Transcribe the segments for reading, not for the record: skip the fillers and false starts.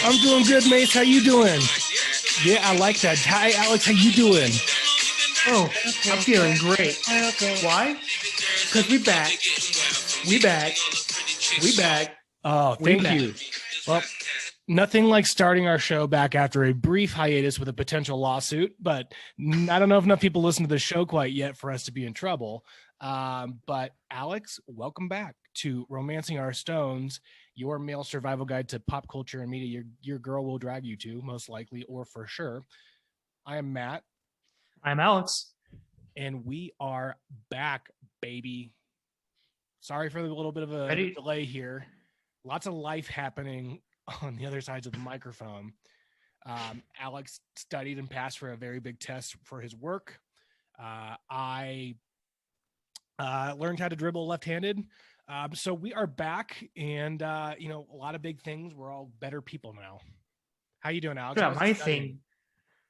I'm doing good, Mace. How you doing? Yeah, I like that. Hi, Alex. How you doing? Oh, I'm feeling great. Okay. Why? Because we back. We back. We back. Oh, We thank back. you. Well, nothing like starting our show back after a brief hiatus with a potential lawsuit, but I don't know if enough people listen to the show quite yet for us to be in trouble. But Alex, welcome back to Romancing Our Stones, your male survival guide to pop culture and media your girl will drag you to, most likely or for sure. I am Matt, I'm Alex. and we are back, baby. Sorry for the little bit of a Ready? delay here. Lots of life happening on the other sides of the microphone. Alex studied and passed for a very big test for his work. I learned how to dribble left-handed. So we are back, and a lot of big things. We're all better people now. How you doing, Alex? Forget How's about my studying? thing.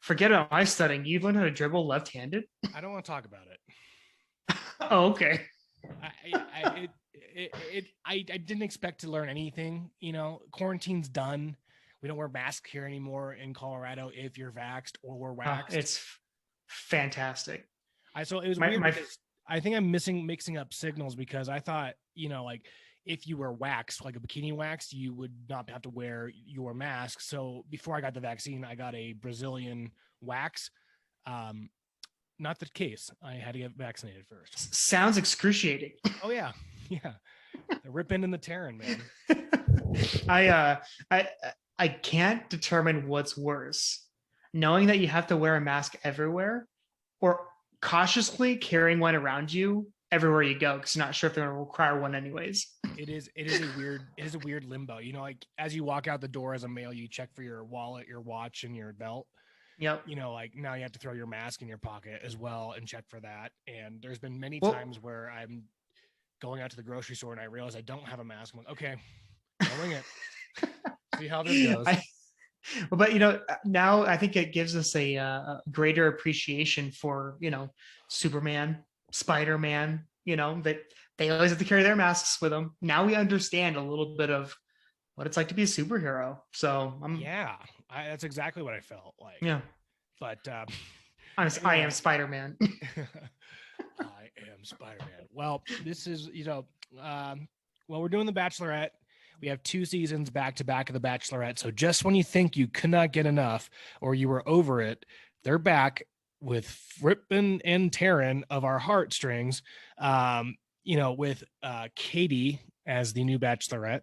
Forget about my studying. You've learned how to dribble left-handed? I don't want to talk about it. Oh, okay. I didn't expect to learn anything. Quarantine's done. We don't wear masks here anymore in Colorado if you're vaxxed or we're waxed. It's fantastic. So it was weird because I think I'm mixing up signals because I thought, like if you were waxed, like a bikini wax, you would not have to wear your mask. So before I got the vaccine, I got a Brazilian wax. Not the case. I had to get vaccinated first. Sounds excruciating. Oh yeah. Yeah. The ripping and the tearing, man. I can't determine what's worse. Knowing that you have to wear a mask everywhere or cautiously carrying one around you everywhere you go because you're not sure if they're going to require one anyways. It is a weird limbo. Like as you walk out the door as a male, you check for your wallet, your watch, and your belt. Yep. Like now you have to throw your mask in your pocket as well and check for that. And there's been many times where I'm going out to the grocery store and I realize I don't have a mask. I'm like, okay, I'll ring it. See how this goes. But now I think it gives us a greater appreciation for Superman, Spider-Man. That they always have to carry their masks with them. Now we understand a little bit of what it's like to be a superhero. So that's exactly what I felt like. Yeah, but I am Spider-Man. I am Spider-Man. Well, this is we're doing the Bachelorette. We have 2 seasons back to back of the Bachelorette. So just when you think you could not get enough or you were over it, they're back with ripping and tearing of our heartstrings. With Katie as the new Bachelorette.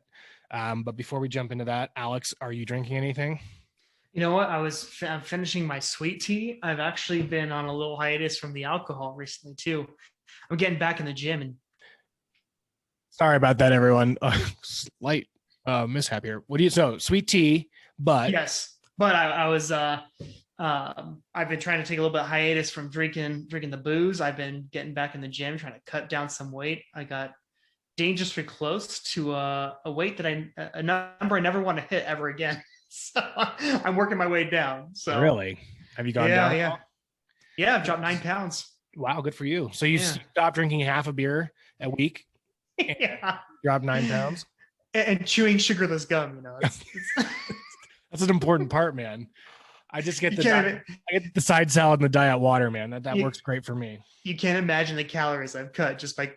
But before we jump into that, Alex, are you drinking anything? You know what? I'm finishing my sweet tea. I've actually been on a little hiatus from the alcohol recently too. I'm getting back in the gym and. Sorry about that, everyone. Slight mishap here. So sweet tea, but yes, but I was I've been trying to take a little bit of hiatus from drinking the booze. I've been getting back in the gym, trying to cut down some weight. I got dangerously close to a weight that a number I never want to hit ever again. So I'm working my way down. So really, have you gone down? Yeah. I've dropped 9 pounds. Wow, good for you. So you stopped drinking half a beer a week. Yeah, dropped 9 pounds and chewing sugarless gum. That's an important part, man. I just get I get the side salad and the diet water, man. That works great for me. You can't imagine the calories I've cut just by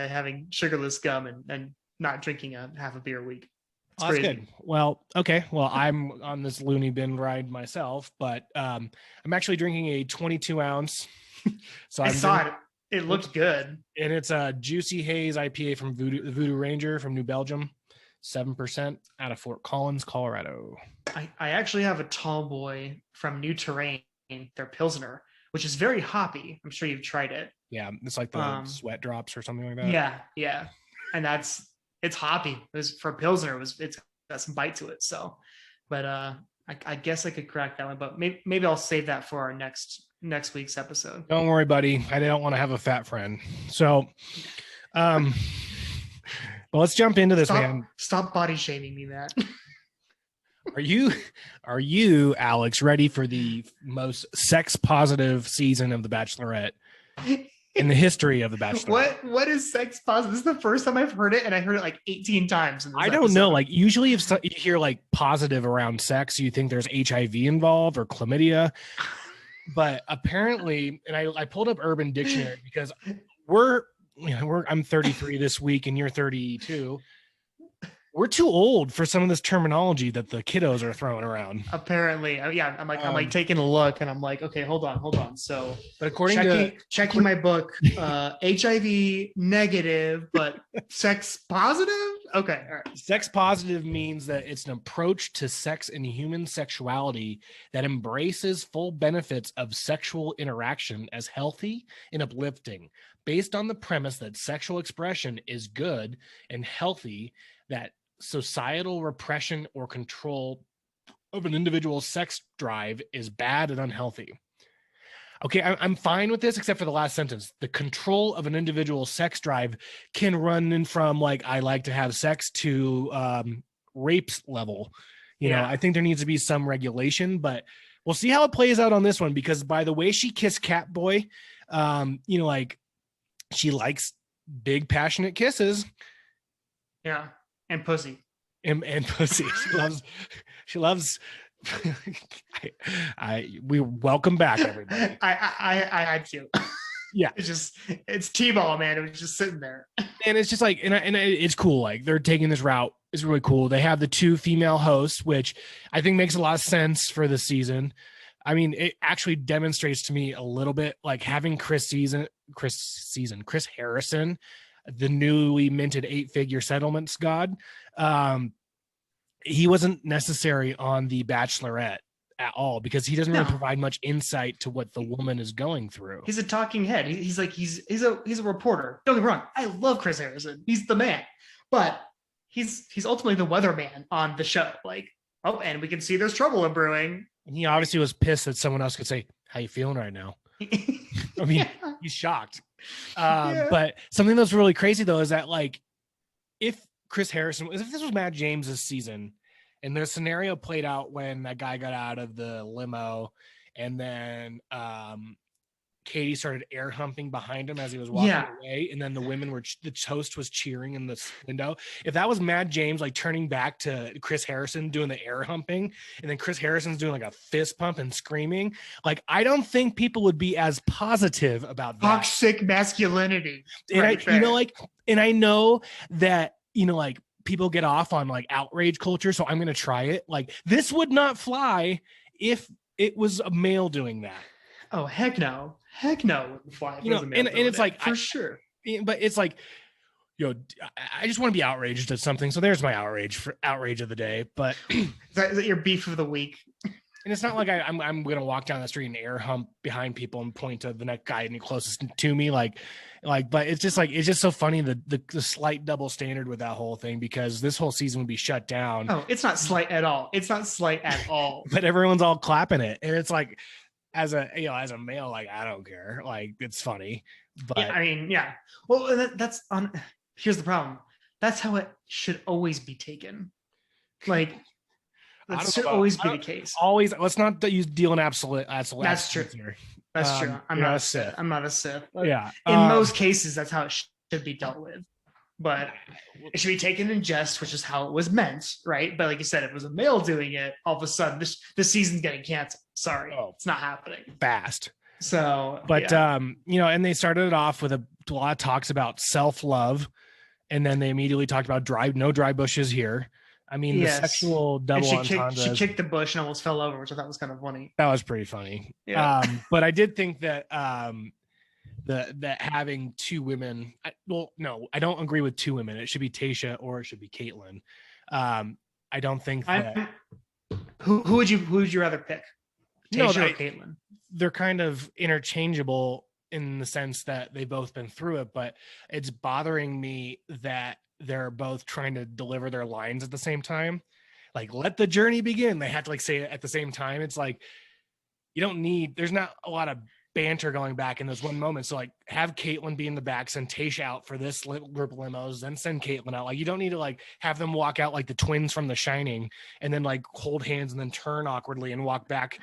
having sugarless gum and not drinking a half a beer a week. It's that's crazy. Good. Well, okay. Well, I'm on this loony bin ride myself, but I'm actually drinking a 22 ounce. So I saw it. It looked good. And it's a Juicy Haze IPA from Voodoo Ranger from New Belgium, 7% out of Fort Collins, Colorado. I actually have a tall boy from New Terrain, their Pilsner, which is very hoppy. I'm sure you've tried it. Yeah, it's like the sweat drops or something like that. Yeah. And it's hoppy. For Pilsner, it's got some bite to it. So, but I guess I could crack that one, but maybe I'll save that for our next week's episode. Don't worry, buddy. I don't want to have a fat friend. So, well, let's jump into this, man. Stop body shaming me, Matt. Are you, Alex, ready for the most sex positive season of The Bachelorette? in the history of the Bachelor. What is sex positive? This is the first time I've heard it, and I heard it like 18 times in this I don't episode. know. Like usually, if you hear like positive around sex, you think there's HIV involved or chlamydia. But apparently, and I pulled up Urban Dictionary because I'm 33 this week, and you're 32. We're too old for some of this terminology that the kiddos are throwing around. Apparently, yeah. I'm like taking a look, and I'm like, okay, hold on. So, but according checking my book, HIV negative, but sex positive. Okay, all right. Sex positive means that it's an approach to sex and human sexuality that embraces full benefits of sexual interaction as healthy and uplifting, based on the premise that sexual expression is good and healthy, that societal repression or control of an individual's sex drive is bad and unhealthy. Okay, I'm fine with this, except for the last sentence. The control of an individual's sex drive can run in from like, I like to have sex to rapes level. You know, I think there needs to be some regulation, but we'll see how it plays out on this one, because by the way she kissed Catboy, you know, like she likes big passionate kisses. Yeah. And pussy. And pussy. She loves we welcome back everybody. I had to. Yeah. It's T-ball, man. It was just sitting there. And it's just like, and it's cool. Like they're taking this route. It's really cool. They have the 2 female hosts, which I think makes a lot of sense for the season. I mean, it actually demonstrates to me a little bit like having Chris Harrison, the newly minted 8-figure settlements god. He wasn't necessary on the Bachelorette at all, because he doesn't really provide much insight to what the woman is going through. He's a talking head. He's a reporter. Don't get me wrong. I love Chris Harrison. He's the man, but he's ultimately the weatherman on the show. Like, oh, and we can see there's trouble in brewing. And he obviously was pissed that someone else could say, "How you feeling right now?" I mean, he's shocked. But something that's really crazy though is that like, if this was Matt James's season, and the scenario played out when that guy got out of the limo, and then Katie started air humping behind him as he was walking away, and then the toast was cheering in the window. If that was Matt James like turning back to Chris Harrison doing the air humping, and then Chris Harrison's doing like a fist pump and screaming, like I don't think people would be as positive about that. Toxic masculinity. And I know that, you know, like people get off on like outrage culture, so I'm going to try it. Like this would not fly if it was a male doing that. Oh, heck no. Heck no. It wouldn't fly. You know, and it's like, for sure. But it's like, you know, I just want to be outraged at something. So there's my outrage of the day. But is that your beef of the week? And it's not like I'm going to walk down the street and air hump behind people and point to the next guy closest to me. Like, but it's just so funny, the slight double standard with that whole thing, because this whole season would be shut down. Oh, it's not slight at all. It's not slight at all. But everyone's all clapping it. And it's like, as a male, like, I don't care. Like, it's funny. But yeah, I mean, yeah. Well, that's on. Here's the problem. That's how it should always be taken. Like, that should always be the case. Always. Let's not use deal in absolute. That's true. Here. That's true. I'm not a Sith. I'm not a Sith. Yeah. In most cases, that's how it should be dealt with. But it should be taken in jest, which is how it was meant, right? But like you said, if it was a male doing it, all of a sudden this season's getting canceled. Sorry, it's not happening fast. So, but you know, and they started it off with a lot of talks about self-love, and then they immediately talked about no dry bushes here. I mean, the sexual double entendre. She kicked the bush and almost fell over, which I thought was kind of funny. That was pretty funny. Yeah. But I did think that that having 2 women, I don't agree with 2 women. It should be Tayshia or it should be Caitlyn. I don't think that. Who would you rather pick? Tayshia or Caitlyn? They're kind of interchangeable in the sense that they've both been through it, but it's bothering me that they're both trying to deliver their lines at the same time. Like, let the journey begin. They have to like say it at the same time. It's like, there's not a lot of banter going back in those one moment. So like, have Caitlyn be in the back, send Tayshia out for this group of limos, then send Caitlyn out. Like, you don't need to like have them walk out like the twins from The Shining and then like hold hands and then turn awkwardly and walk back,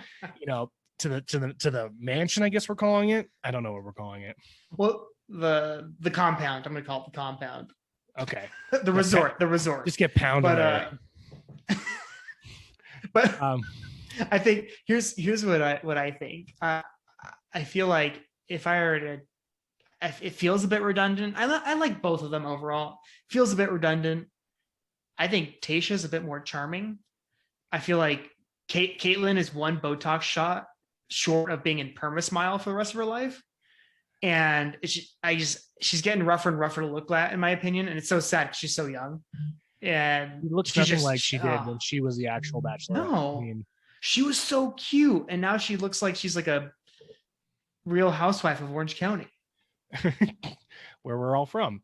to the mansion, I guess we're calling it. I don't know what we're calling it. Well, the compound. I'm gonna call it the compound. Okay. The resort. The resort. Just get pounded. But I think here's what I think. I feel like if I were to, it feels a bit redundant. I like both of them overall. It feels a bit redundant. I think Tayshia's a bit more charming. I feel like Caitlyn is one Botox shot short of being in perma-smile for the rest of her life. And she's getting rougher and rougher to look at, in my opinion. And it's so sad because she's so young. And she looks nothing like she did when she was the actual Bachelorette. No, she was so cute. And now she looks like she's like a real housewife of Orange County. Where we're all from.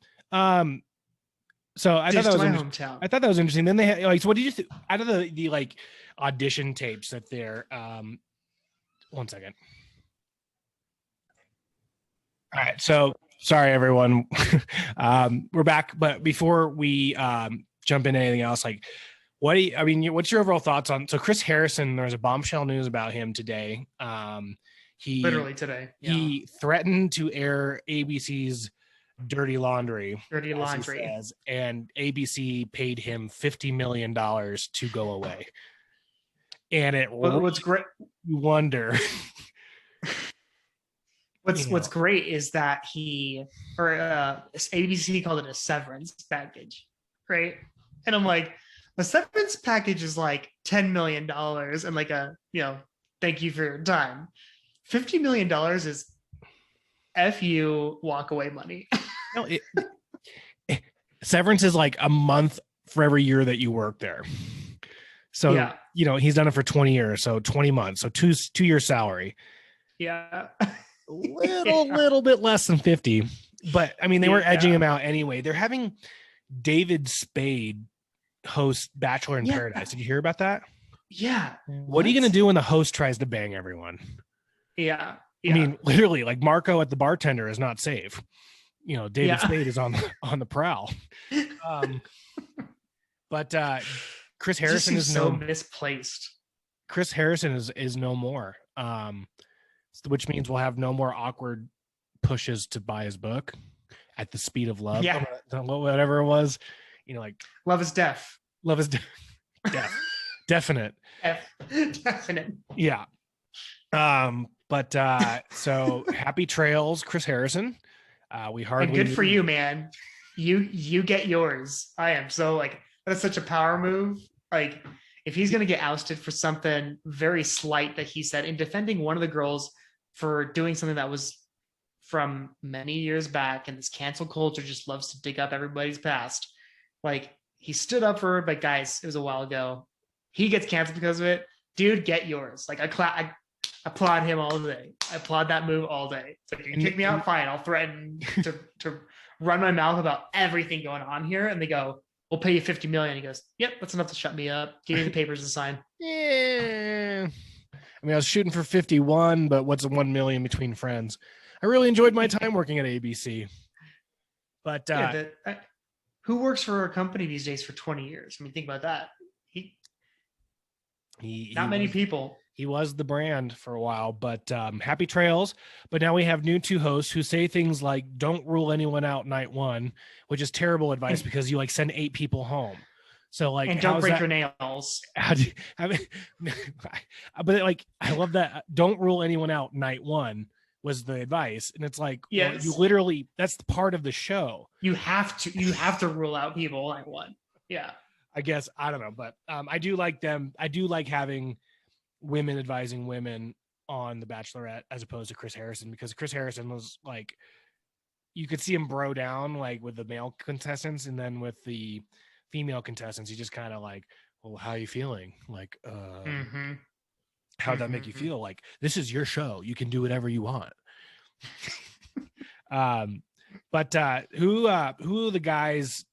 So I thought that was hometown. I thought that was interesting. Then they had like, so what did you think out of the like audition tapes that they're one second. All right, so sorry everyone. We're back, but before we jump into anything else, like what's your overall thoughts on Chris Harrison? There's a bombshell news about him today. He literally today. Yeah. He threatened to air ABC's Dirty Laundry, says, and ABC paid him $50 million to go away. And what's great, you wonder. What's great is that ABC called it a severance package, right? And I'm like, a severance package is like $10 million and like a thank you for your time. $50 million is F you walk away money. No, severance is like a month for every year that you work there. So, yeah. He's done it for 20 years. So 20 months. So two years salary. Yeah. little bit less than 50. But I mean, they were edging him out anyway. They're having David Spade host Bachelor in Paradise. Did you hear about that? Yeah. What are you going to do when the host tries to bang everyone? Yeah. I mean, literally, like Marco at the bartender is not safe. David Spade is on the prowl. But Chris Harrison is so misplaced. Chris Harrison is no more. Which means we'll have no more awkward pushes to buy his book at the speed of love. Yeah. Whatever it was, like love is deaf. Love is deaf. Definite. Definite. Yeah. But so happy trails, Chris Harrison. We hardly and good for you, man. You get yours. I am so like, that's such a power move. Like, if he's gonna get ousted for something very slight that he said in defending one of the girls for doing something that was from many years back, and this cancel culture just loves to dig up everybody's past. Like, he stood up for her, but guys, it was a while ago. He gets canceled because of it. Dude, get yours. Like, I applaud him all day. I applaud that move all day. So you can kick me out, fine. I'll threaten to run my mouth about everything going on here. And they go, we'll pay you $50 million. He goes, yep, that's enough to shut me up. Give me the papers to sign. Yeah. I mean, I was shooting for 51, but what's a 1 million between friends? I really enjoyed my time working at ABC. But who works for a company these days for 20 years? I mean, think about that. Not many people. He was the brand for a while, but happy trails. But now we have new two hosts who say things like, don't rule anyone out night one, which is terrible advice because you like send 8 people home. So like, and don't break your nails. But like, I love that. Don't rule anyone out night one was the advice. And it's like, well, you literally, that's the part of the show. You have to rule out people night one. Yeah. I guess, I don't know, but I do like them. I do like having women advising women on the Bachelorette as opposed to Chris Harrison, because Chris Harrison was like, you could see him bro down like with the male contestants, and then with the female contestants, he just kind of like, well, how are you feeling? Like, how'd that make you feel? Like, this is your show. You can do whatever you want. But who are the guys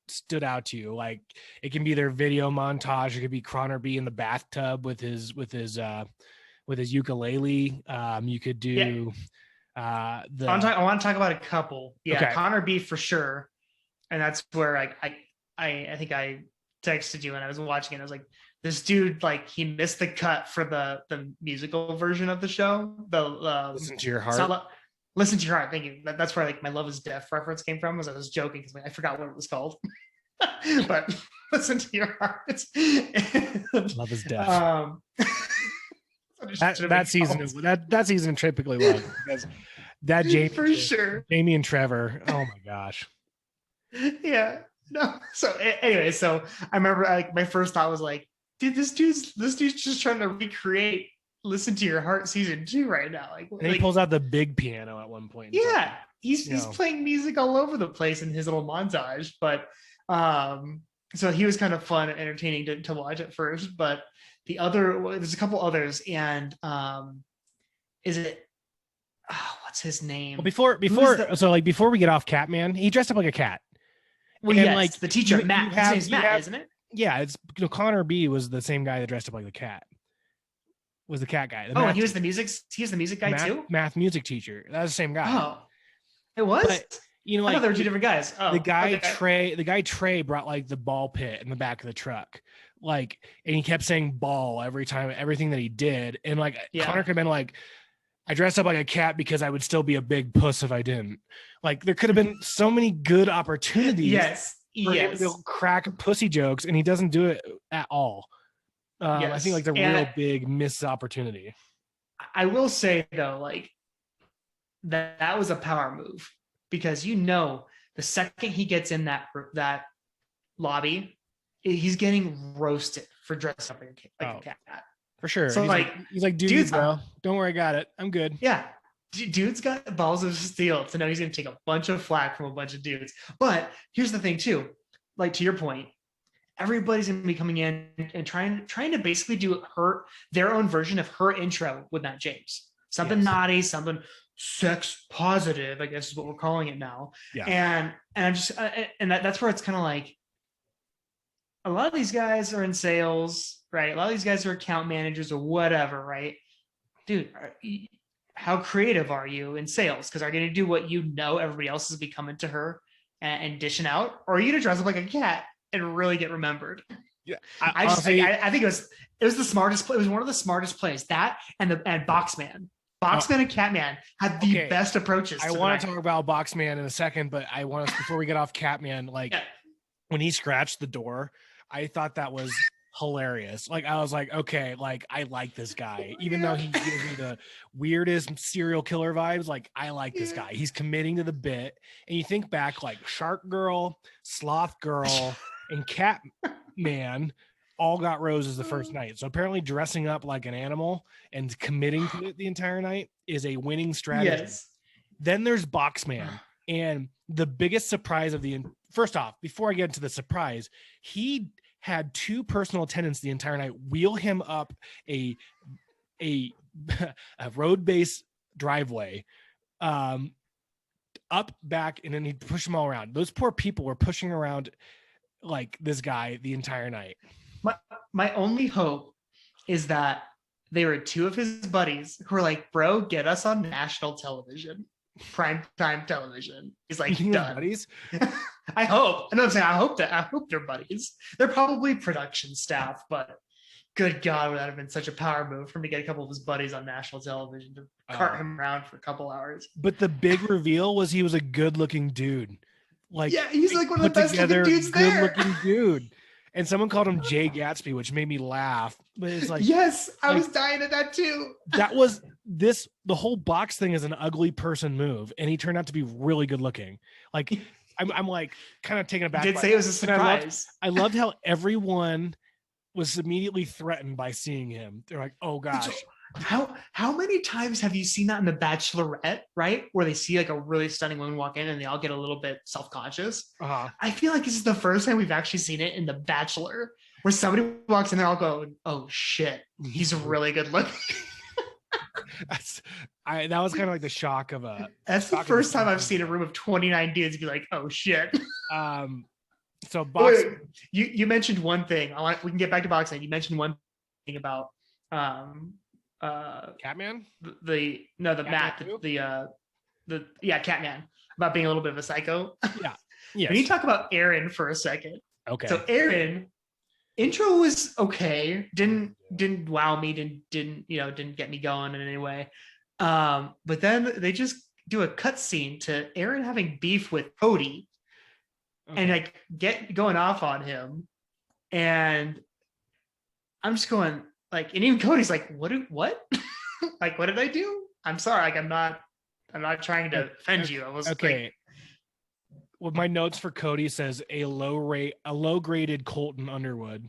stood out to you? Like, it can be their video montage. It could be Connor B in the bathtub with his ukulele. You could do I want to talk about a couple. Yeah, okay. Connor B for sure. And that's where I think I texted you when I was watching it. I was like, this dude, like, he missed the cut for the musical version of the show. The Listen to Your Heart. Listen to Your Heart. Thank you. That's where like my Love Is Deaf reference came from. Was I was joking because I forgot what it was called. But Listen to Your Heart. Love Is Deaf. That season typically was because that Jamie for sure. Jamie and Trevor. Oh my gosh. Yeah. No. So anyway, so I remember like my first thought was like, dude, this dude's just trying to recreate Listen to Your Heart season 2 right now. And he pulls out the big piano at one point. Yeah, he's playing music all over the place in his little montage. But so he was kind of fun and entertaining to watch at first. But there's a couple others, and is it what's his name? Well, before we get off Catman, he dressed up like a cat. Well, yes, like the teacher, Matt. His name's Matt, isn't it? Yeah, it's Connor B was the same guy that dressed up like the cat. Was the cat guy? And he was the music. He was the music guy too. Math music teacher. That was the same guy. Oh, it was. But, like, there were two different guys. Oh, the guy Trey brought like the ball pit in the back of the truck, like, and he kept saying ball every time, everything that he did, and like Connor could have been like, I dressed up like a cat because I would still be a big puss if I didn't. Like, there could have been so many good opportunities. Yes. For him to crack pussy jokes, and he doesn't do it at all. I think like the real big missed opportunity. I will say though, like that was a power move, because the second he gets in that lobby, he's getting roasted for dressing up like a cat. For sure. So he's like, dude, bro, don't worry, I got it. I'm good. Yeah. Dude's got balls of steel to know he's going to take a bunch of flack from a bunch of dudes. But here's the thing too, like to your point, everybody's going to be coming in and trying to basically do their own version of her intro with Matt James. Something naughty, something sex positive, I guess is what we're calling it now. Yeah. And I'm just, and that's where it's kind of like, a lot of these guys are in sales, right? A lot of these guys are account managers or whatever, right? Dude, how creative are you in sales? Because are you going to do what everybody else is be coming to her and dishing out? Or are you going to dress up like a cat and really get remembered? Yeah, I think it was the smartest play. It was one of the smartest plays. That and Boxman. Boxman and Catman had the best approaches. I want to talk about Boxman in a second, but I want to, before we get off Catman, like when he scratched the door, I thought that was hilarious. Like, I was like, okay, like, I like this guy, even though he gives me the weirdest serial killer vibes. Like, I like this guy. He's committing to the bit. And you think back, like Shark Girl, Sloth Girl, and Catman all got roses the first night. So apparently dressing up like an animal and committing to it the entire night is a winning strategy. Yes. Then there's Boxman. And the biggest surprise first off, before I get into the surprise, he had two personal attendants the entire night wheel him up a road-based driveway, up, back, and then he'd push them all around. Those poor people were pushing around like this guy the entire night. My only hope is that they were two of his buddies who were like, bro, get us on national television, primetime television. He's like, done. Buddies? I hope. I know what I'm saying. I hope they're buddies. They're probably production staff, but good God, would that have been such a power move for him to get a couple of his buddies on national television to cart him around for a couple hours. But the big reveal was he was a good-looking dude. Like, yeah, he's like one of the best looking dudes there. Good-looking dude. And someone called him Jay Gatsby, which made me laugh. But it's like, yes, I was dying at that too. That was the whole box thing is an ugly person move, and he turned out to be really good looking. Like, I'm like kind of taken aback. Did say it was a surprise. I loved how everyone was immediately threatened by seeing him. They're like, oh gosh. How many times have you seen that in The Bachelorette, right? Where they see like a really stunning woman walk in and they all get a little bit self-conscious. I feel like this is the first time we've actually seen it in The Bachelor, where somebody walks in there, I'll go, oh shit, he's really good looking. That was kind of like the shock of a. That's the first time I've seen a room of 29 dudes be like, oh shit. So boxing. Wait, you mentioned one thing. We can get back to boxing. You mentioned one thing about Catman. Catman, about being a little bit of a psycho. Yeah. Yes. We need to talk about Aaron for a second. Okay. So Aaron Intro was okay. Didn't wow me. Didn't get me going in any way. But then they just do a cut scene to Aaron having beef with Cody and Okay. like get going off on him. And I'm just going like, and even Cody's like, what? Like, what did I do? I'm sorry. Like, I'm not trying to offend you. I was like, Okay. Well, my notes for Cody says a low graded Colton Underwood.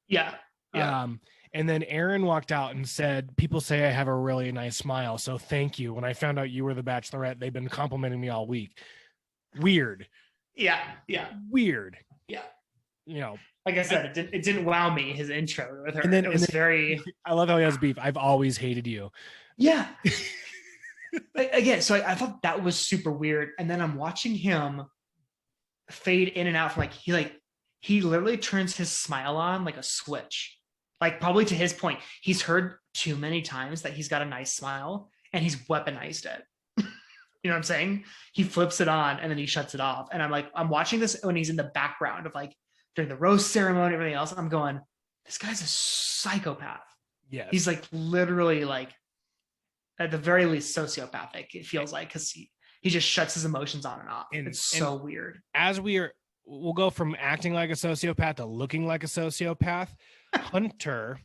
yeah, yeah. Um, and then Aaron walked out and said, "People say I have a really nice smile, so thank you. When I found out you were the Bachelorette, they've been complimenting me all week." Weird, Yeah, yeah, weird. yeah. You know. Like I said, it didn't wow me. His intro with her, And it was then very. I love how he has beef. I've always hated you. Yeah. Again, so I thought that was super weird, and then I'm watching him fade in and out from he literally turns his smile on like a switch. Like probably to his point, he's heard too many times that he's got a nice smile and he's weaponized it. You know what I'm saying? He flips it on and then he shuts it off. And I'm watching this when he's in the background of like during the roast ceremony, everything else. I'm going, this guy's a psychopath. Yes. He's like literally like at the very least sociopathic, it feels like, because he just shuts his emotions on and off. It's so weird. As we'll go from acting like a sociopath to looking like a sociopath. Hunter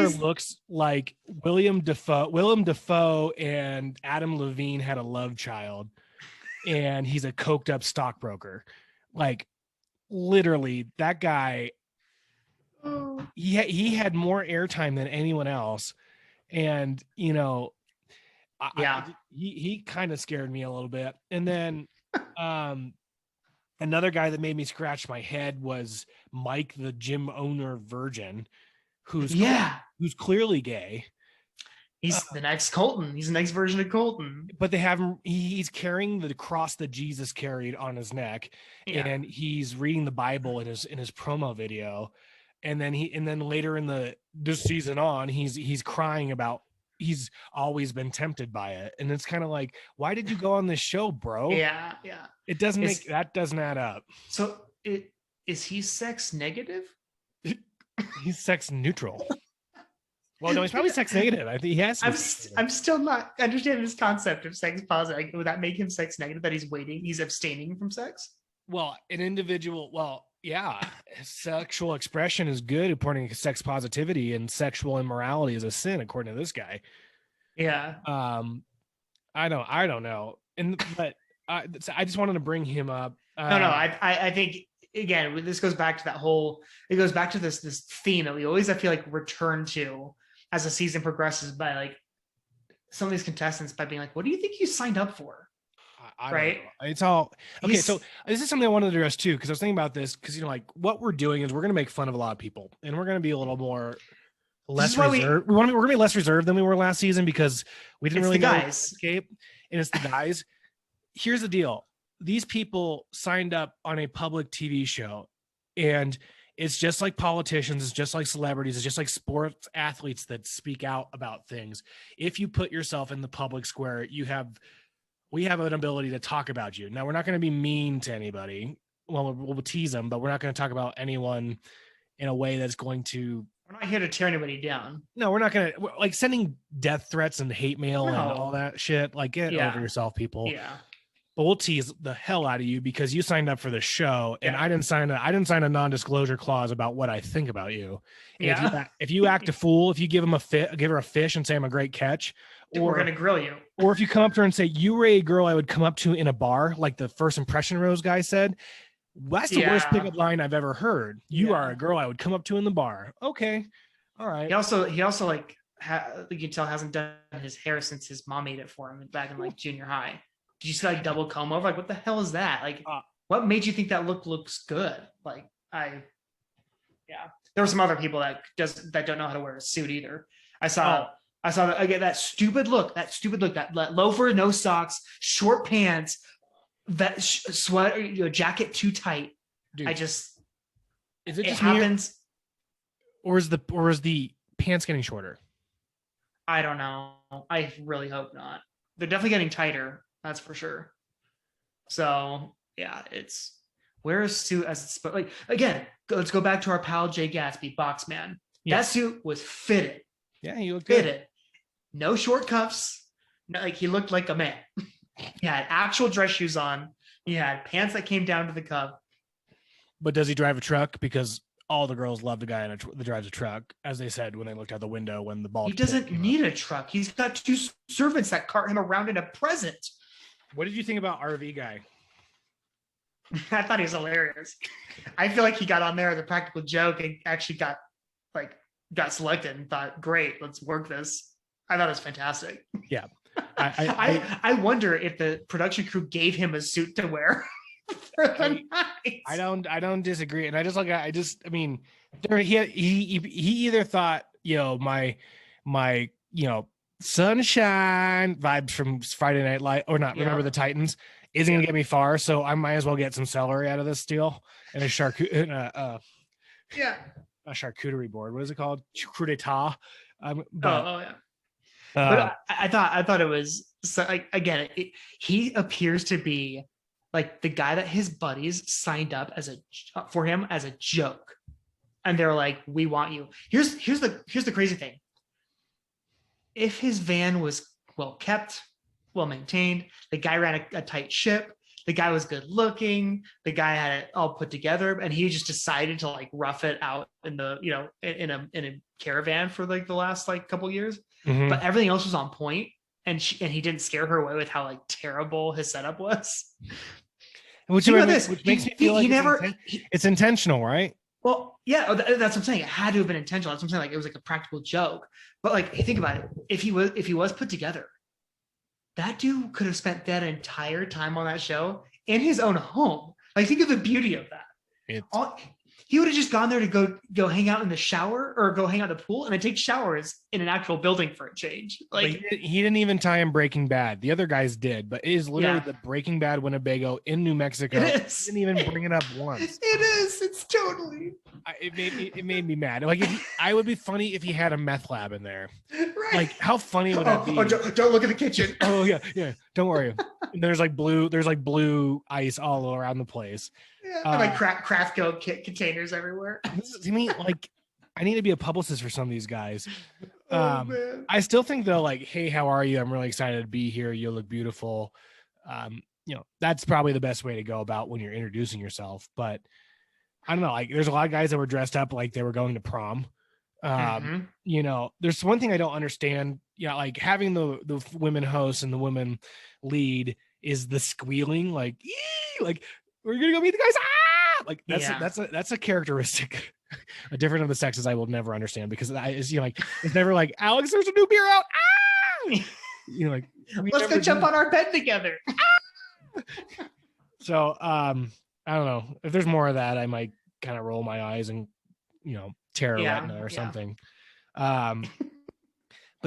looks like William Defoe and Adam Levine had a love child, and he's a coked up stockbroker. Like literally, that guy. He had more airtime than anyone else, and he kind of scared me a little bit. And then another guy that made me scratch my head was Mike, the gym owner virgin, who's clearly gay. He's the next Colton. He's the next version of Colton. But they have him. He's carrying the cross that Jesus carried on his neck, and he's reading the Bible in his promo video. And then later in this season on, he's crying about he's always been tempted by it, and it's kind of like, why did you go on this show, bro? Yeah. It doesn't add up. So is he sex negative? He's sex neutral. Well, no, he's probably sex negative. I think he has. I'm still not understanding this concept of sex positive. Like, would that make him sex negative? That he's abstaining from sex? Well, an individual. Well, yeah, sexual expression is good according to sex positivity, and sexual immorality is a sin according to this guy. Yeah. I don't know, but I just wanted to bring him up. No. I think again, this goes back to this theme that we always, I feel like, return to as the season progresses by like some of these contestants by being like, what do you think you signed up for? Right. It's all okay. So this is something I wanted to address too, because I was thinking about this, because like what we're doing is we're going to make fun of a lot of people, and we're going to be a little more less reserved. We're going to be less reserved than we were last season, because we didn't really know escape, and it's the guys. Here's the deal: these people signed up on a public TV show, and it's just like politicians, it's just like celebrities, it's just like sports athletes that speak out about things. If you put yourself in the public square, we have an ability to talk about you. Now, we're not going to be mean to anybody. Well, we'll tease them, but we're not going to talk about anyone in a way that's going to. We're not here to tear anybody down. No, we're not going to, like, sending death threats and hate mail and all that shit. Like, get over yourself, people. Yeah. But we'll tease the hell out of you because you signed up for the show, and I didn't sign a non-disclosure clause about what I think about you. And if you act a fool, if you give her a fish and say I'm a great catch, or we're gonna grill you. Or if you come up to her and say you were a girl I would come up to in a bar, like the first impression Rose guy said, that's the worst pickup line I've ever heard. You are a girl I would come up to in the bar. Okay, all right. He also like you can tell hasn't done his hair since his mom made it for him back in like junior high. Did you see like double comb over? Like, what the hell is that? Like, what made you think that looks good? Like, there were some other people that don't know how to wear a suit either. I saw that stupid look, that loafer, no socks, short pants, that sweater, jacket too tight. Dude, is it just happens? Or is the pants getting shorter? I don't know. I really hope not. They're definitely getting tighter. That's for sure. So yeah, wear a suit as like again. Let's go back to our pal Jay Gatsby, box man. Yeah. That suit was fitted. Yeah, he looked good. Fitted. No short cuffs. No, like he looked like a man. He had actual dress shoes on. He had pants that came down to the cuff. But does he drive a truck? Because all the girls love the guy that drives a truck, as they said when they looked out the window when the ball. He doesn't need a truck. He's got 2 servants that cart him around in a present. What did you think about RV guy? I thought he was hilarious. I feel like he got on there as a practical joke and actually got selected and thought, great, let's work this. I thought it was fantastic. Yeah. I wonder if the production crew gave him a suit to wear for the night. I don't disagree. And I mean, he either thought, my sunshine vibes from Friday Night Light or not, Remember the Titans isn't gonna get me far. So I might as well get some celery out of this deal and a charcuterie board. What is it called? Coup d'etat. Yeah. But I thought it was so, like, again, he appears to be like the guy that his buddies signed up for him as a joke, and they're like, "We want you." Here's the crazy thing: if his van was well kept, well maintained, the guy ran a tight ship, the guy was good looking, the guy had it all put together, and he just decided to like rough it out in the in a caravan for like the last like couple years. Mm-hmm. But everything else was on point, and he didn't scare her away with how like terrible his setup was. Which makes me feel like it's intentional, right? Well, yeah, that's what I'm saying. It had to have been intentional. That's what I'm saying. Like it was like a practical joke. But like, think about it. If he was put together, that dude could have spent that entire time on that show in his own home. Like, think of the beauty of that. He would have just gone there to go hang out in the shower or go hang out in the pool and then take showers in an actual building for a change. Like he didn't even tie in Breaking Bad. The other guys did, but it is literally the Breaking Bad Winnebago in New Mexico. It is. He didn't even bring it up once. It is. It's totally. It made me mad. Like I would be funny if he had a meth lab in there. Right. Like how funny would that be? Don't look at the kitchen. Oh yeah. Don't worry. There's like blue ice all around the place. Yeah, and like craft Coke containers everywhere. To me, like, I need to be a publicist for some of these guys. Man. I still think though, like, hey, how are you? I'm really excited to be here. You look beautiful. That's probably the best way to go about when you're introducing yourself. But I don't know. Like, there's a lot of guys that were dressed up like they were going to prom. There's one thing I don't understand. Like having the women hosts and the women lead is the squealing, like, like. We're gonna go meet the guys. Like that's a characteristic, a different of the sexes I will never understand because it's never like Alex, there's a new beer out. Like let's go jump on our bed together. So I don't know if there's more of that. I might kind of roll my eyes and tear a retina or something. But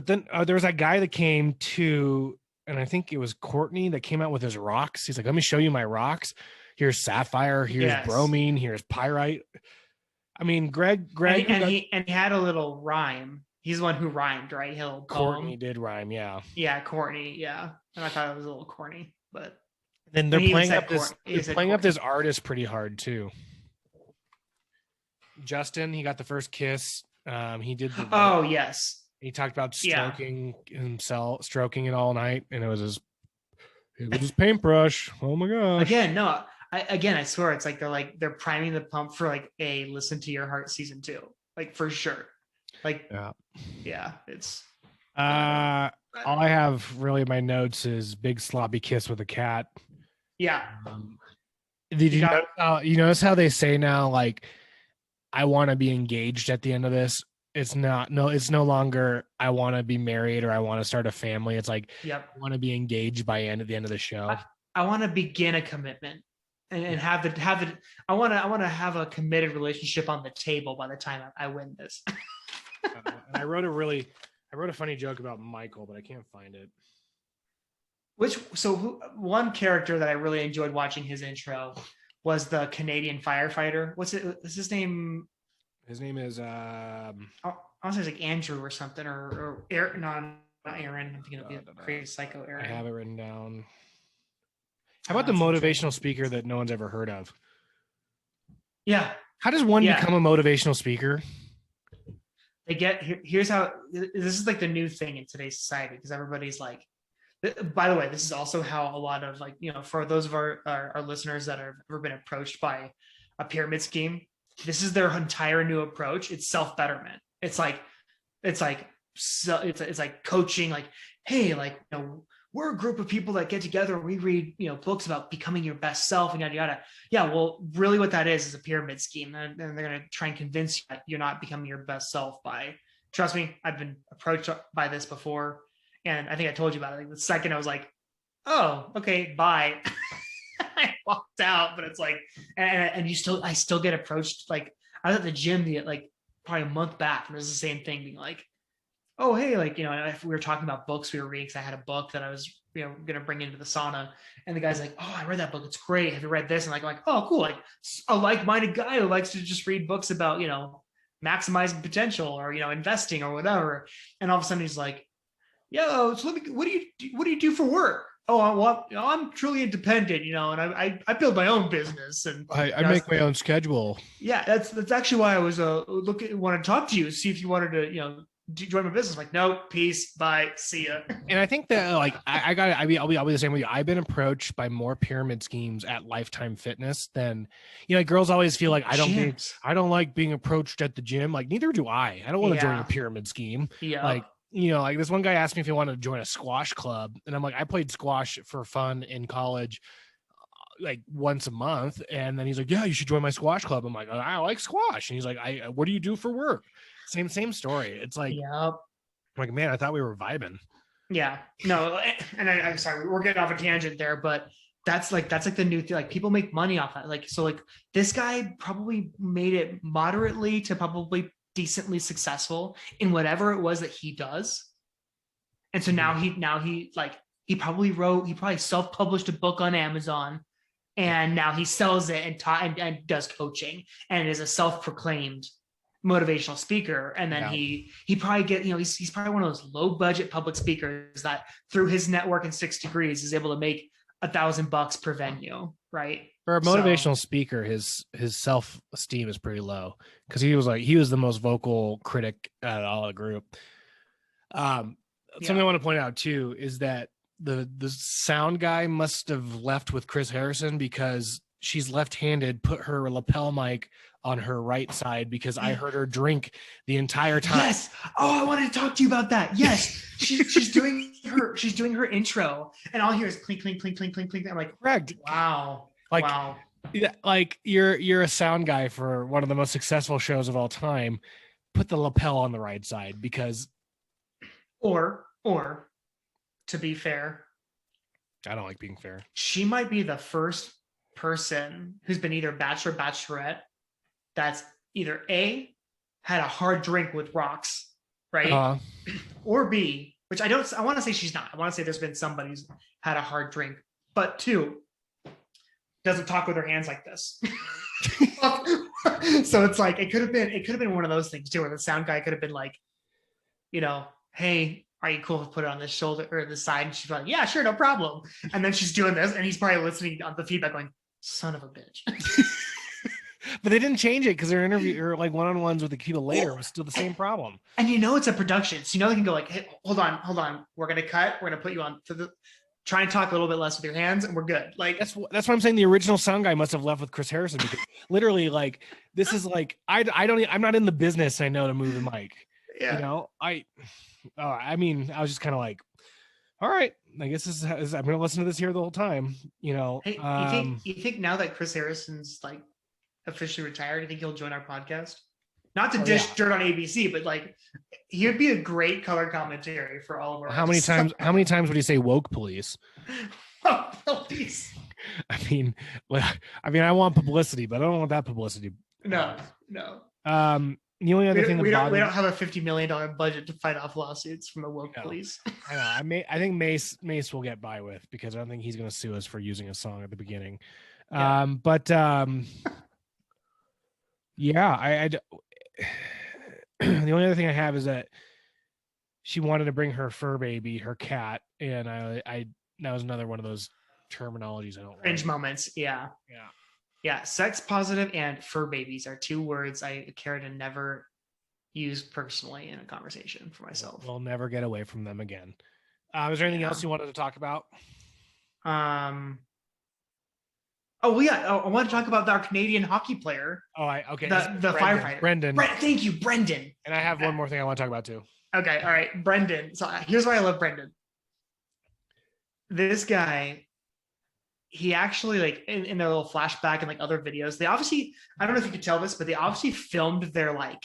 then there was that guy that came to, and I think it was Courtney that came out with his rocks. He's like, let me show you my rocks. Here's sapphire, here's bromine, here's pyrite. I mean, Greg, he had a little rhyme. He's the one who rhymed, right? Courtney did rhyme, yeah. Yeah, Courtney, yeah. And I thought it was a little corny, but then they're playing up this artist pretty hard too. Justin, he got the first kiss. He did. Yes. He talked about stroking it all night, and it was his paintbrush. Oh my gosh! I swear it's like they're priming the pump for like a Listen to Your Heart season 2, like for sure. Like it's. All I have really in my notes is big sloppy kiss with a cat. Yeah. Did you notice how they say now, like, I want to be engaged at the end of this? It's no longer I want to be married or I want to start a family. It's like, I want to be engaged at the end of the show. I want to begin a commitment and have it. I want to have a committed relationship on the table by the time I win this. And I wrote a funny joke about Michael, but I can't find it. One character that I really enjoyed watching his intro was the Canadian firefighter. What's his name? His name is I want to say it's like Andrew or something or Aaron. No, not Aaron. I'm thinking of the crazy psycho Aaron. I have it written down. How about the motivational speaker that no one's ever heard of? Yeah. How does one Yeah. become a motivational speaker? Here's how, this is like the new thing in today's society, because everybody's like, by the way, this is also how a lot of, like, for those of our listeners that have ever been approached by a pyramid scheme, this is their entire new approach. It's self-betterment. It's like so it's like coaching, like, hey, like, we're a group of people that get together and we read, books about becoming your best self and yada yada. Yeah, well, really what that is a pyramid scheme. And they're going to try and convince you that you're not becoming your best self by, trust me, I've been approached by this before. And I think I told you about it. Like the second I was like, oh, okay, bye. I walked out, but it's like, and I still get approached. Like I was at the gym like probably a month back, and it was the same thing, being like, oh, hey, like, if we were talking about books we were reading, because I had a book that I was, going to bring into the sauna. And the guy's like, oh, I read that book. It's great. Have you read this? And like, oh, cool. Like a like-minded guy who likes to just read books about, maximizing potential or, investing or whatever. And all of a sudden he's like, yo, so what do you do for work? Oh, well, I'm truly independent, and I build my own business, and I make my own schedule. Yeah, that's actually why I was want to talk to you, see if you wanted to, join my business. Like, no, peace, bye, see ya. And I think that, like, I'll be the same with you. I've been approached by more pyramid schemes at Lifetime Fitness than, like, girls always feel like I don't like being approached at the gym. Like, neither do I. I don't want to join a pyramid scheme. Yeah. Like, like this one guy asked me if he wanted to join a squash club, and I'm like, I played squash for fun in college, like once a month. And then he's like, yeah, you should join my squash club. I'm like, I like squash. And he's like, what do you do for work? Same story. It's like, yeah. Like, man, I thought we were vibing. Yeah, no, and I'm sorry, we're getting off a tangent there, but that's like the new thing. Like, people make money off that. Like, so like this guy probably made it moderately to probably decently successful in whatever it was that he does. And so now he probably self-published a book on Amazon, and now he sells it and does coaching and is a self-proclaimed motivational speaker. And then he probably he's probably one of those low budget public speakers that through his network in 6 degrees is able to make $1,000 per venue, right? For a motivational speaker, his self-esteem is pretty low, because he was the most vocal critic out of all the group. Something I want to point out too is that the sound guy must have left with Chris Harrison, because she's left-handed, put her lapel mic on her right side, because I heard her drink the entire time. Yes. Oh, I wanted to talk to you about that. Yes. she's doing her intro, and all I hear is clink, clink, clink, clink, clink, clink. I'm like, correct. Wow. Like, wow. Yeah, like you're a sound guy for one of the most successful shows of all time. Put the lapel on the right side, because or to be fair, I don't like being fair. She might be the first person who's been either Bachelor, Bachelorette, that's either A, had a hard drink with rocks, right? Or B, which I want to say she's not. I want to say there's been somebody who's had a hard drink, but 2, doesn't talk with her hands like this. So it's like, it could have been one of those things too, where the sound guy could have been like, hey, are you cool to put it on this shoulder or the side? And she's like, yeah, sure, no problem. And then she's doing this, and he's probably listening on the feedback going, son of a bitch. But they didn't change it, because their interview or like one-on-ones with the people later was still the same problem. And it's a production, so they can go like, hey, hold on, we're gonna cut, we're gonna put you on to the, try and talk a little bit less with your hands, and we're good. Like, that's what I'm saying. The original sound guy must have left with Chris Harrison, because literally, like, this is like, I'm not in the business. I know to move the mic. Yeah. I mean, I was just kind of like, all right, I guess I'm going to listen to this here the whole time, Hey, you think now that Chris Harrison's like officially retired, you think he'll join our podcast? Not to dish dirt on ABC, but like, he would be a great color commentary for all of our. How many times would he say woke police? Oh, police. I mean, I want publicity, but I don't want that publicity. No. The only other thing we don't have a $50 million budget to fight off lawsuits from the woke police. I know. I think Mace will get by with, because I don't think he's going to sue us for using a song at the beginning. Yeah. The only other thing I have is that she wanted to bring her fur baby, her cat, and I that was another one of those terminologies I don't cringe like. moments. Yeah. Yeah, sex positive and fur babies are two words I care to never use personally in a conversation for myself. We'll never get away from them again. Is there anything else you wanted to talk about? Um. Oh yeah, I want to talk about our Canadian hockey player, Okay. the firefighter, Brendan. Thank you, Brendan. And I have one more thing I want to talk about too. Okay, all right, Brendan. So here's why I love Brendan. This guy, he actually like in their little flashback and like other videos, they obviously, I don't know if you could tell this, but they obviously filmed their like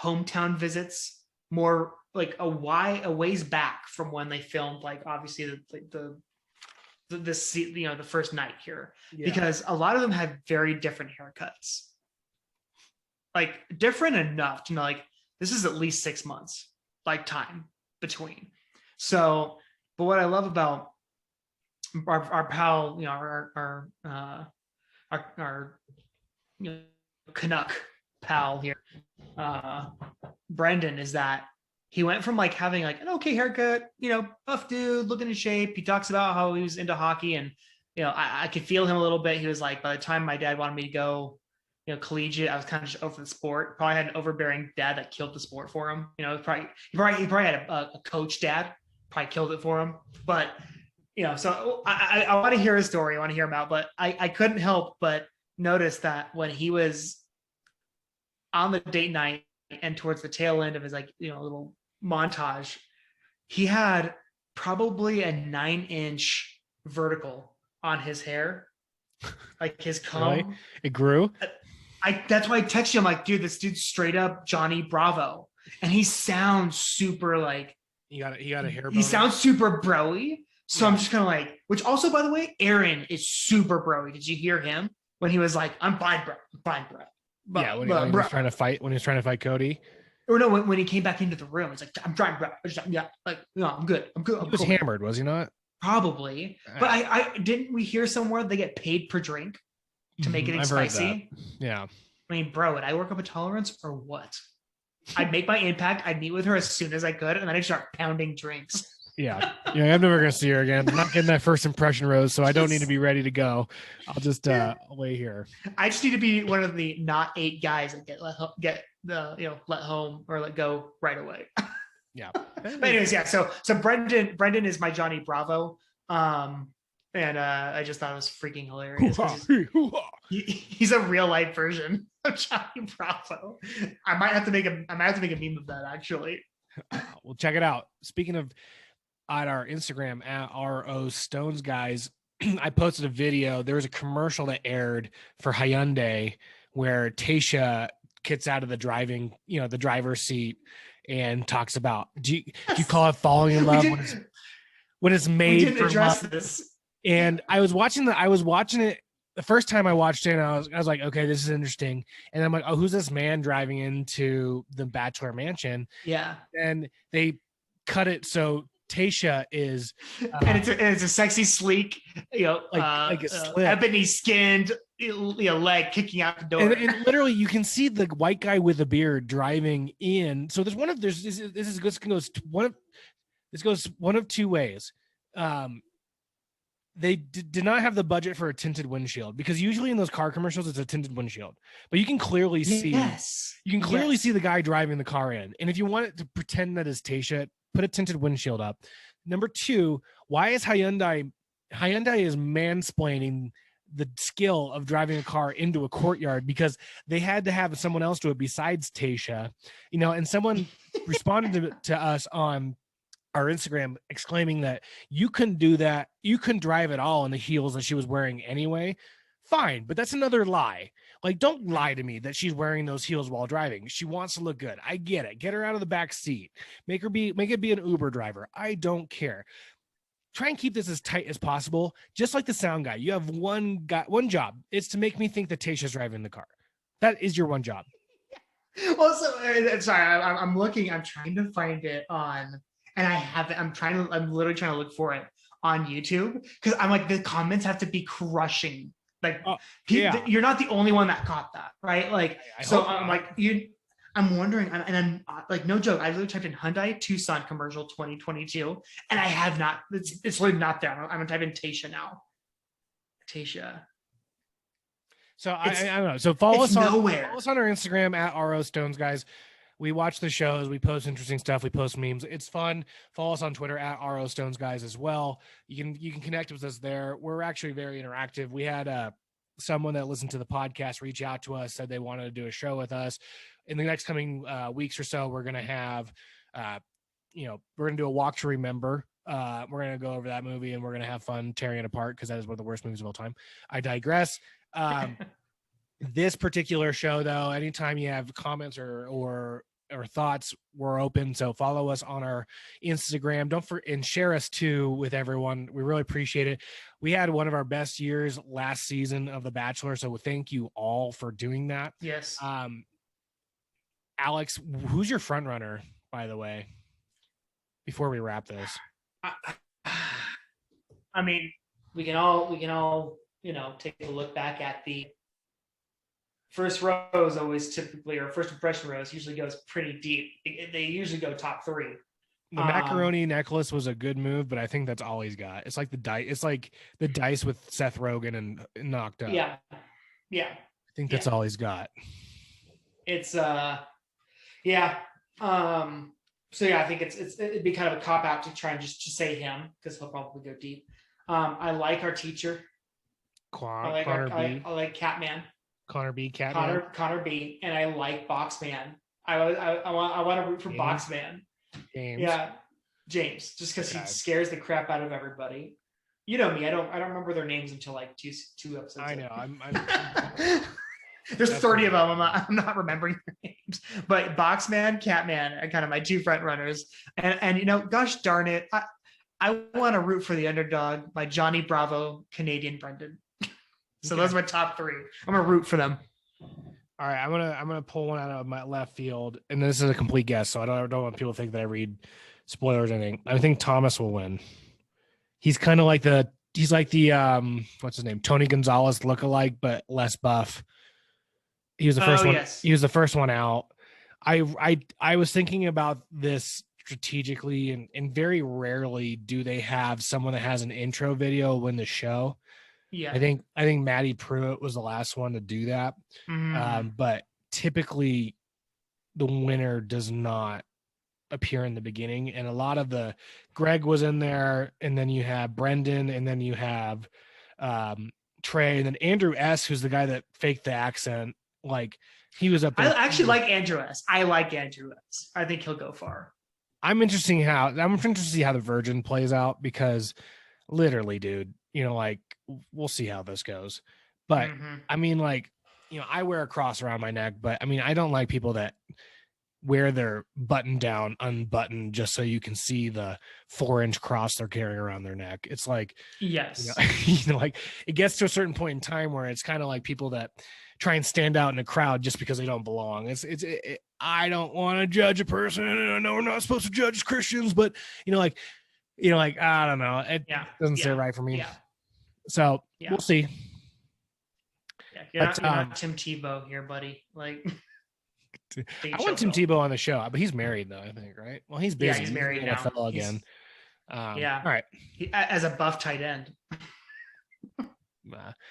hometown visits more like a ways back from when they filmed like obviously the first night here, because a lot of them have very different haircuts, like different enough to know like this is at least 6 months like time between. So, but what I love about our pal, our Canuck pal here, Brendan, is that he went from like having like an okay haircut, buff dude, looking in shape. He talks about how he was into hockey, and I could feel him a little bit. He was like, by the time my dad wanted me to go, collegiate, I was kind of just over the sport. Probably had an overbearing dad that killed the sport for him. He probably had a coach dad, probably killed it for him. But so I want to hear his story. I want to hear him out, but I couldn't help but notice that when he was on the date night and towards the tail end of his little montage, he had probably a 9-inch vertical on his hair, like his comb. Really? It grew. That's why I texted you. I'm like, dude, this dude's straight up Johnny Bravo, and he sounds super like he got a hair. He sounds super broy. So I'm just kind of like, which also, by the way, Aaron is super broy. Did you hear him when he was like, "I'm fine, bro, bro." Yeah, when he was trying to fight Cody. Or no, when he came back into the room, it's like, "I'm trying, bro." Yeah, like, no, I'm good. He was hammered, was he not? Probably. But I didn't we hear somewhere they get paid per drink to make it spicy? Yeah. I mean, bro, would I work up a tolerance or what? I'd make my impact. I'd meet with her as soon as I could, and then I'd start pounding drinks. Yeah. I'm never gonna see her again. I'm not getting that first impression rose, so I don't need to be ready to go. I'll just wait here. I just need to be one of the not 8 guys that get let home or let go right away. Yeah. But anyways, yeah. So Brendan is my Johnny Bravo. And I just thought it was freaking hilarious. He's a real life version of Johnny Bravo. I might have to make a meme of that actually. Well, check it out. Speaking of, at our Instagram at ROS Stones guys, I posted a video. There was a commercial that aired for Hyundai where Tasha gets out of the driver's seat and talks about, do you call it falling in love when it's made for love? This. And I was watching it the first time I watched it, and I was like, okay, this is interesting. And I'm like, oh, who's this man driving into the Bachelor Mansion? Yeah. And they cut it so Tasha is, and it's a sexy, sleek, like a ebony skinned, leg kicking out the door. And literally, you can see the white guy with a beard driving in. So this goes one of two ways. They did not have the budget for a tinted windshield, because usually in those car commercials it's a tinted windshield, but you can clearly see see the guy driving the car in. And if you want it to pretend that is Tasha, put a tinted windshield up. Number 2, why is Hyundai is mansplaining the skill of driving a car into a courtyard, because they had to have someone else do it besides Tasha, and someone responded to us on our Instagram exclaiming that you couldn't do that. You couldn't drive at all in the heels that she was wearing anyway. Fine, but that's another lie. Like, don't lie to me that she's wearing those heels while driving. She wants to look good. I get it. Get her out of the back seat. Make it be an Uber driver. I don't care. Try and keep this as tight as possible. Just like the sound guy, you have one job. It's to make me think that Tasha's driving the car. That is your one job. Also, sorry, I'm looking. I'm trying to find it on. And I'm literally trying to look for it on YouTube, because I'm like, the comments have to be crushing. Like, you're not the only one that caught that, right? Like, I'm like, I'm wondering, and I'm like, no joke. I literally typed in Hyundai Tucson commercial 2022, and I have not. It's literally not there. I'm gonna type in Tasha now. Tasha. So I don't know. So follow It's us on nowhere. follow us on our Instagram at ROS Stones, guys. We watch the shows. We post interesting stuff. We post memes. It's fun. Follow us on Twitter at RO Stones Guys as well. You can connect with us there. We're actually very interactive. We had someone that listened to the podcast reach out to us, said they wanted to do a show with us. In the next coming weeks or so, we're gonna have, we're gonna do a walk to remember. We're gonna go over that movie and we're gonna have fun tearing it apart because that is one of the worst movies of all time. I digress. This particular show, though, anytime you have comments or thoughts, we're open. So follow us on our Instagram. And share us too with everyone. We really appreciate it. We had one of our best years last season of The Bachelor, so thank you all for doing that. Yes. Alex, who's your front runner, by the way? Before we wrap this, I mean, we can all take a look back at the first rows. Always typically, or first impression rows usually goes pretty deep. They usually go top 3. The macaroni necklace was a good move, but I think that's all he's got. It's like the dice. It's like the dice with Seth Rogen and Knocked Up. Yeah. I think that's all he's got. It's So yeah, I think it'd be kind of a cop out to try and just say him because he'll probably go deep. I like our teacher. I like Catman. Connor B. Catman. Connor B. And I like Boxman. I want to root for Boxman. James. Yeah, James. Just because he scares the crap out of everybody. You know me. I don't remember their names until like two episodes. I know. I'm There's 30 of them. I'm not remembering their names. But Boxman, Catman are kind of my 2 front runners. And gosh darn it, I want to root for the underdog, my Johnny Bravo, Canadian Brendan. So those are my top 3. I'm gonna root for them. All right, I'm gonna pull one out of my left field, and this is a complete guess, so I don't want people to think that I read spoilers or anything. I think Thomas will win. He's kind of like the what's his name, Tony Gonzalez lookalike, but less buff. He was the first one. Yes. He was the first one out. I was thinking about this strategically, and very rarely do they have someone that has an intro video win the show. Yeah, I think Maddie Pruitt was the last one to do that. Mm-hmm. But typically, the winner does not appear in the beginning, and a lot of Greg was in there, and then you have Brendan, and then you have Trey, and then Andrew S., who's the guy that faked the accent. Like he was up there. I actually like Andrew S. I like Andrew S. I think he'll go far. I'm interested to see how the Virgin plays out because literally, dude, we'll see how this goes. But I mean, I wear a cross around my neck, but I mean, I don't like people that wear their button down unbuttoned just so you can see the 4-inch cross they're carrying around their neck. It's like, yes, like it gets to a certain point in time where it's kind of like people that try and stand out in a crowd just because they don't belong. I don't want to judge a person. I know we're not supposed to judge Christians, but I don't know. It doesn't sit right for me. Yeah. So we'll see. Yeah, you're not Tim Tebow here, buddy. Like, I want Tim Tebow on the show, but he's married though, I think, right? Well, he's busy. Yeah, he's married now. NFL again. Yeah. All right. As a buff tight end.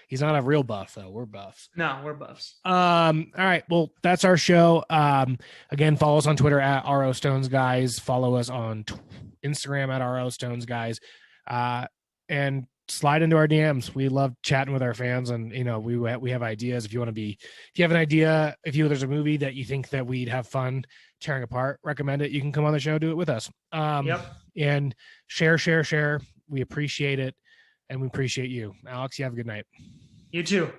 He's not a real buff though. We're buffs. No, we're buffs. All right. Well, that's our show. Again, follow us on Twitter at RO Stones Guys. Follow us on Instagram at RO Stones Guys. And slide into our DMs. We love chatting with our fans, and we have ideas. If you have an idea, there's a movie that you think that we'd have fun tearing apart, recommend it. You can come on the show, do it with us. And share. We appreciate it. And we appreciate you. Alex, you have a good night. You too.